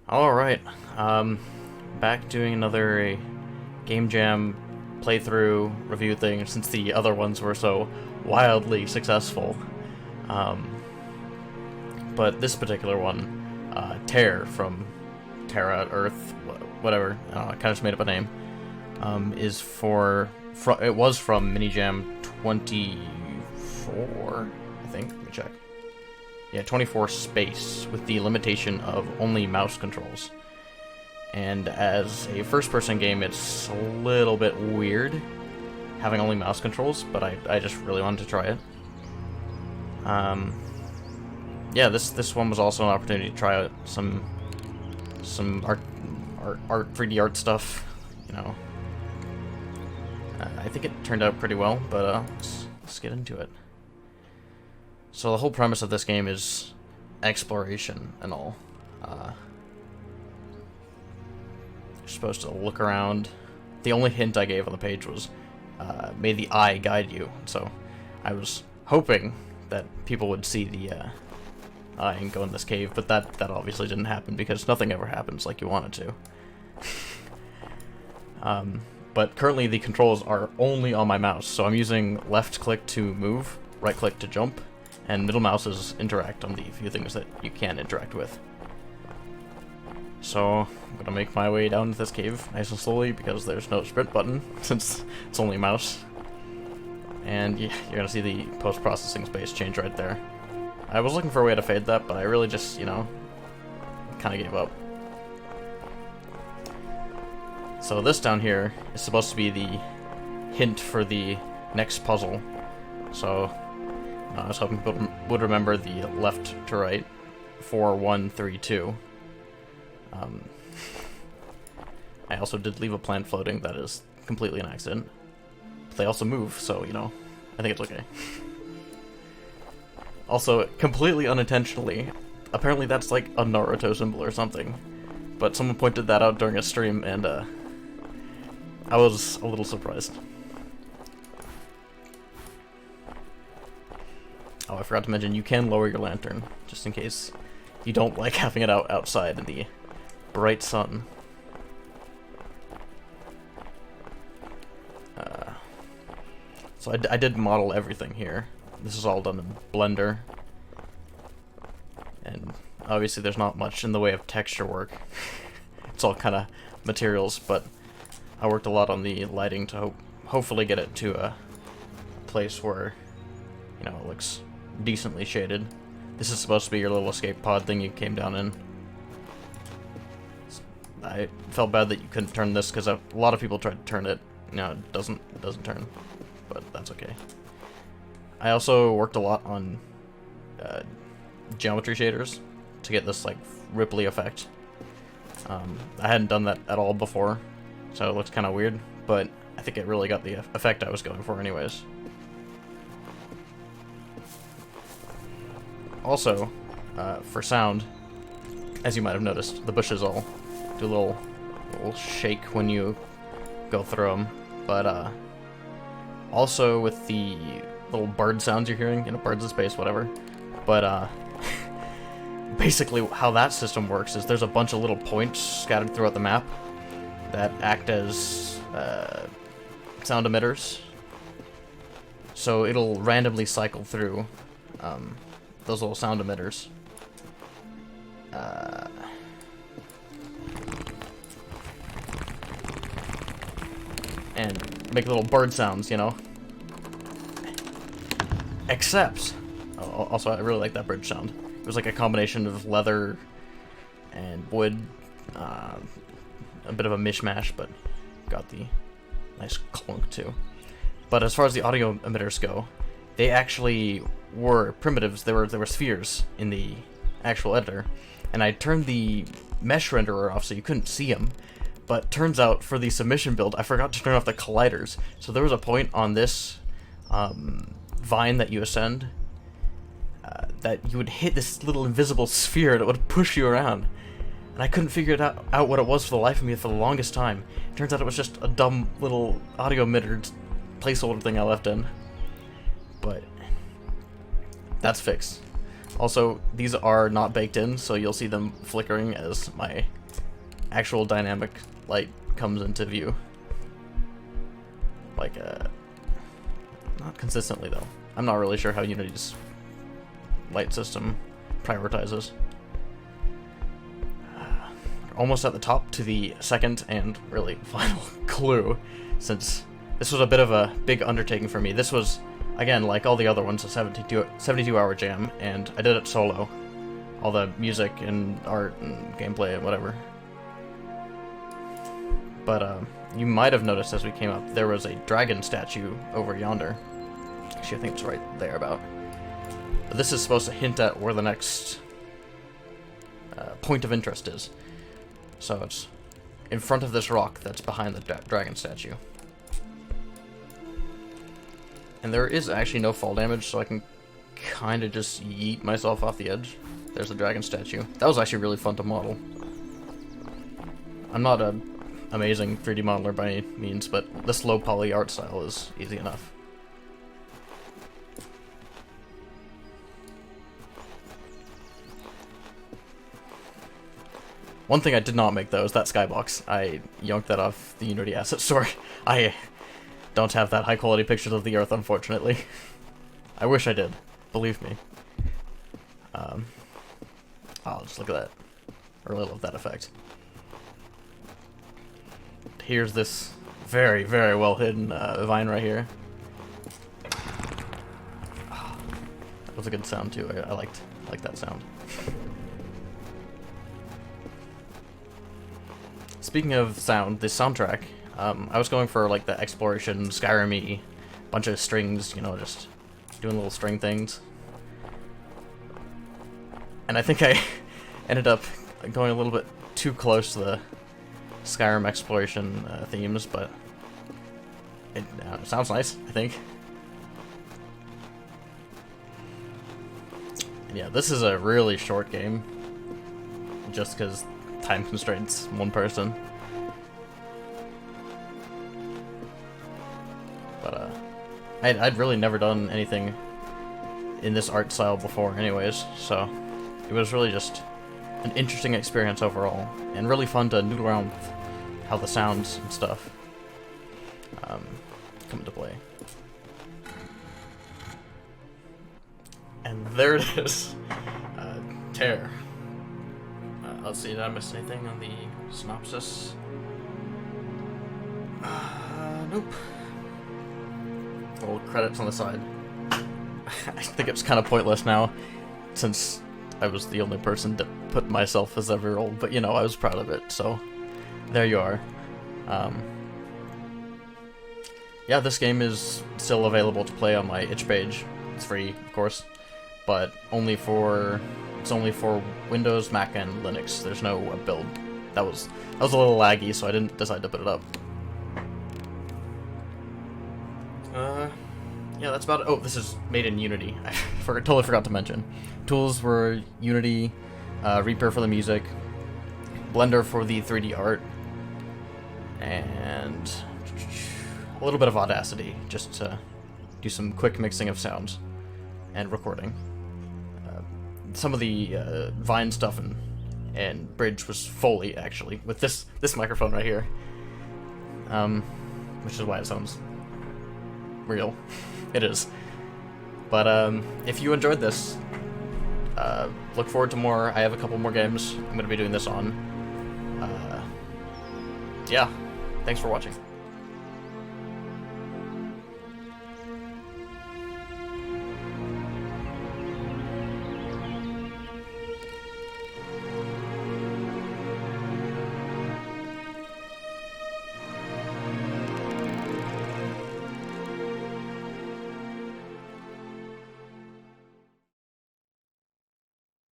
Alright, back doing another Game Jam playthrough review thing since the other ones were so wildly successful. But this particular one, TER from Terra, Earth, whatever, I kind of just made up a name, is it was from Minijam 24, I think, let me check. Yeah, 24 space, with the limitation of only mouse controls. And as a first-person game, it's a little bit weird having only mouse controls, but I just really wanted to try it. Yeah, this one was also an opportunity to try out some art 3D art stuff, you know. I think it turned out pretty well, but let's get into it. So the whole premise of this game is exploration and all. You're supposed to look around. The only hint I gave on the page was, may the eye guide you. So I was hoping that people would see the eye and go in this cave, but that obviously didn't happen because nothing ever happens like you want it to. But currently the controls are only on my mouse, so I'm using left click to move, right click to jump, and middle mouses interact on the few things that you can interact with. So I'm gonna make my way down to this cave nice and slowly because there's no sprint button since it's only mouse. And yeah, you're gonna see the post-processing space change right there. I was looking for a way to fade that, but I really just, you know, kind of gave up. So this down here is supposed to be the hint for the next puzzle. So I was hoping people would remember the left to right, 4, 1, 3, 2. I also did leave a plant floating that is completely an accident. But they also move, so, you know, I think it's okay. Also, completely unintentionally, apparently that's like a Naruto symbol or something. But someone pointed that out during a stream, and I was a little surprised. Oh, I forgot to mention, you can lower your lantern, just in case you don't like having it outside in the bright sun. So I did model everything here. This is all done in Blender. And obviously there's not much in the way of texture work. It's all kind of materials, but I worked a lot on the lighting to hopefully get it to a place where, you know, it looks decently shaded. This is supposed to be your little escape pod thing you came down in. I felt bad that you couldn't turn this because a lot of people tried to turn it. No, it doesn't turn, but that's okay. I also worked a lot on geometry shaders to get this like ripply effect. I hadn't done that at all before, so it looks kind of weird, but I think it really got the effect I was going for anyways. Also, for sound, as you might have noticed, the bushes all do a little shake when you go through them. But also with the little bird sounds you're hearing, you know, birds in space, whatever. But basically how that system works is there's a bunch of little points scattered throughout the map that act as sound emitters. So it'll randomly cycle through those little sound emitters. And make little bird sounds, you know. Except, also I really like that bridge sound. It was like a combination of leather and wood, a bit of a mishmash, but got the nice clunk too. But as far as the audio emitters go, they actually were primitives. There were spheres in the actual editor, and I turned the mesh renderer off so you couldn't see them. But turns out for the submission build, I forgot to turn off the colliders. So there was a point on this vine that you ascend that you would hit this little invisible sphere and it would push you around. And I couldn't figure out what it was for the life of me for the longest time. Turns out it was just a dumb little audio emitter placeholder thing I left in. But that's fixed. Also, these are not baked in, so you'll see them flickering as my actual dynamic light comes into view. Like, not consistently though. I'm not really sure how Unity's light system prioritizes. Almost at the top to the second and really final clue, since this was a bit of a big undertaking for me. This was, again, like all the other ones, a 72-hour jam, and I did it solo. All the music and art and gameplay and whatever. But you might have noticed as we came up, there was a dragon statue over yonder. Actually, I think it's right there about. But this is supposed to hint at where the next point of interest is. So it's in front of this rock that's behind the dragon statue. And there is actually no fall damage, so I can kind of just yeet myself off the edge. There's the dragon statue. That was actually really fun to model. I'm not an amazing 3D modeler by any means, but this low poly art style is easy enough. One thing I did not make, though, is that skybox. I yoinked that off the Unity asset store. I don't have that high-quality pictures of the Earth, unfortunately. I wish I did. Believe me. Oh, just look at that. I really love that effect. Here's this very, very well-hidden vine right here. Oh, that was a good sound, too. I liked that sound. Speaking of sound, the soundtrack, I was going for like the exploration, Skyrim-y, bunch of strings, you know, just doing little string things. And I think I ended up going a little bit too close to the Skyrim exploration themes, but it sounds nice, I think. And yeah, this is a really short game, just because time constraints, one person. But I'd really never done anything in this art style before anyways, so it was really just an interesting experience overall, and really fun to noodle around with how the sounds and stuff come into play. And there it is. TER. Let's see, did I miss anything on the synopsis? Nope. Little credits on the side. I think it's kind of pointless now, since I was the only person to put myself as ever old, but you know, I was proud of it, so there you are. Yeah, this game is still available to play on my itch page. It's free, of course, but it's only for Windows, Mac, and Linux. There's no web build. That was a little laggy, so I didn't decide to put it up. Yeah, that's about it. Oh, this is made in Unity. I totally forgot to mention. Tools were Unity, Reaper for the music, Blender for the 3D art, and a little bit of Audacity, just to do some quick mixing of sounds and recording. Some of the Vine stuff and bridge was Foley, actually, with this microphone right here, which is why it sounds real. It is. But if you enjoyed this, look forward to more. I have a couple more games I'm going to be doing this on. Yeah, thanks for watching.